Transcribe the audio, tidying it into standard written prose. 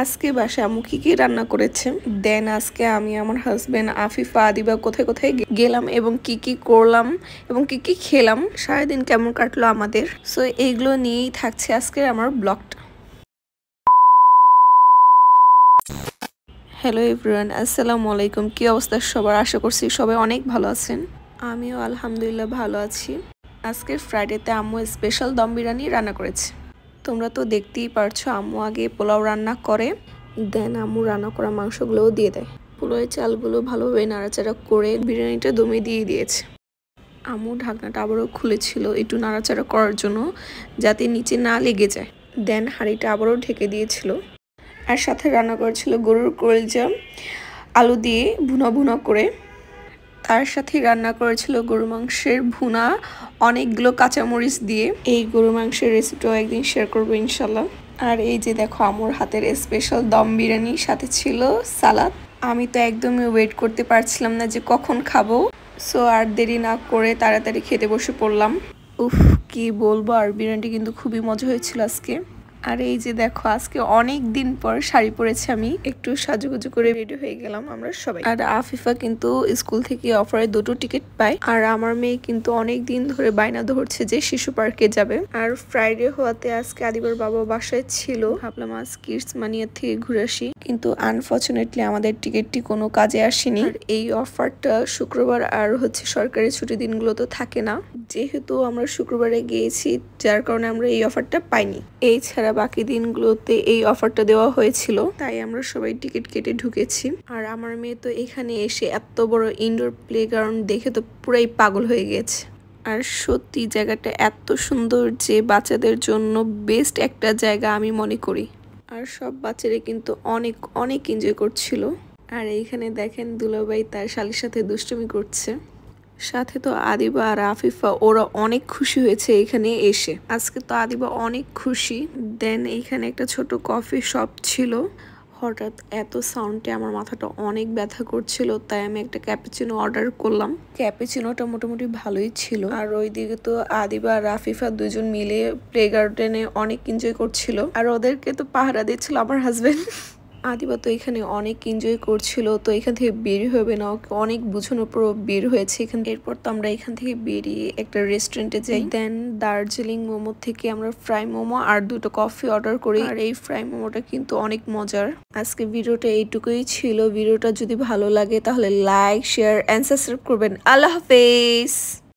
আজকে বাসায় আম্মু কি রান্না করেছে। দেন আজকে আমি আমার হাজবেন্ড আফিফা আদিবা কোথায় কোথায় গেলাম এবং কি করলাম এবং কি খেলাম, সারাদিন কেমন কাটলো আমাদের। সো এইগুলো নিয়েই থাকছে আজকে আমার ব্লগটা। হ্যালো এভরিওয়ান, আসসালামু আলাইকুম। কি অবস্থা সবার? আশা করছি সবাই অনেক ভালো আছেন। আমিও আলহামদুলিল্লাহ ভালো আছি। আজকের ফ্রাইডেতে আম্মু স্পেশাল দম বিরিয়ানি রান্না করেছে। তোমরা তো দেখতেই পারছো, আম্মু আগে পোলাও রান্না করে, দেন আম্মু রান্না করা মাংসগুলোও দিয়ে দেয়। পোলাওয়ের চালগুলো ভালোভাবে নাড়াচাড়া করে বিরিয়ানিটা দমে দিয়ে দিয়েছে। আম্মু ঢাকনাটা আবারও খুলেছিল একটু নাড়াচাড়া করার জন্য, যাতে নিচে না লেগে যায়। দেন হাঁড়িটা আবারও ঢেকে দিয়েছিল। আর সাথে রান্না করেছিল গরুর কলিজা আলু দিয়ে ভুনা করে। তার সাথে রান্না করেছিল গরু মাংসের ভুনা অনেকগুলো কাঁচামরিচ দিয়ে। এই গরু মাংসের রেসিপিটাও একদিন শেয়ার করবো ইনশাল্লাহ। আর এই যে দেখো আম্মুর হাতের স্পেশাল দম বিরিয়ানি, সাথে ছিল সালাদ। আমি তো একদমই ওয়েট করতে পারছিলাম না যে কখন খাবো। সো আর দেরি না করে তাড়াতাড়ি খেতে বসে পড়লাম। উফ, কি বলবো, আর বিরিয়ানিটা কিন্তু খুবই মজা হয়েছিল আজকে। আর এই যে দেখো আজকে অনেক দিন পর শাড়ি পরেছি, আমি একটু সাজুগুজু করে রেডি হয়ে গেলাম আমরা সবাই। আর আফিফা কিন্তু স্কুল থেকে অফারে 2টো টিকিট পায়। আর আমার মেয়ে কিন্তু অনেক দিন ধরে বায়না ধরছে যে শিশু পার্কে যাবে। আর ফ্রাইডে হওয়াতে আজকে আদিবার বাবা বাসায় ছিল, ভাবলাম আজ কিডস মানিয়া থেকে ঘুরে আসি, কিন্তু আনফর্চুনেটলি আমাদের টিকিটটি কোনো কাজে আসেনি। আর এই অফারটা শুক্রবার আর সরকারি ছুটি দিনগুলো তো থাকে না, যেহেতু আমরা শুক্রবারে গিয়েছি যার কারণে আমরা এই অফারটা পাইনি। এছাড়া বাকি দিনগুলোতে এই অফারটা দেওয়া হয়েছিল, তাই আমরা সবাই টিকিট কেটে ঢুকেছি। আর আমার মেয়ে তো এখানে এসে এত বড় ইনডোর প্লেগ্রাউন্ড দেখে তো পুরাই পাগল হয়ে গেছে। আর সত্যি জায়গাটা এত সুন্দর যে বাচ্চাদের জন্য বেস্ট একটা জায়গা আমি মনে করি। আর সব বাচ্চারা কিন্তু অনেক এনজয় করছিল। আর এইখানে দেখেন দুলাভাই তার শালির সাথে দুষ্টুমি করছে। সাথে তো আদিবা আর আফিফা, ওরা অনেক খুশি হয়েছে এখানে এসে। আজকে তো আদিবা অনেক খুশি। দেন এইখানে একটা ছোট কফি শপ ছিল। হঠাৎ এত সাউন্ডে আমার মাথাটা অনেক ব্যথা করছিল, তাই আমি একটা ক্যাপুচিনো অর্ডার করলাম। ক্যাপুচিনোটা মোটামুটি ভালোই ছিল। আর ওইদিকে তো আদিবা আর আফিফা দুজন মিলে প্লে গার্ডেনে অনেক এনজয় করছিল। আর ওদেরকে তো পাহারা দিচ্ছিল আমার হাজবেন্ড। আদিবা তো এখানে অনেক এনজয় করছিল, তো এখান থেকে বের হবে না, ওকে অনেক বুঝানোর পর বের হয়েছে এখান। এরপর তো আমরা এখান থেকে বেরিয়ে একটা রেস্টুরেন্টে যাই। দেন দার্জিলিং মোমো থেকে আমরা ফ্রাই মোমো আর 2টো কফি অর্ডার করি। আর এই ফ্রাই মোমোটা কিন্তু অনেক মজার। আজকে ভিডিওটা এইটুকুই ছিল। ভিডিওটা যদি ভালো লাগে তাহলে লাইক, শেয়ার এন্ড সাবস্ক্রাইব করবেন। আল্লাহ হাফেজ।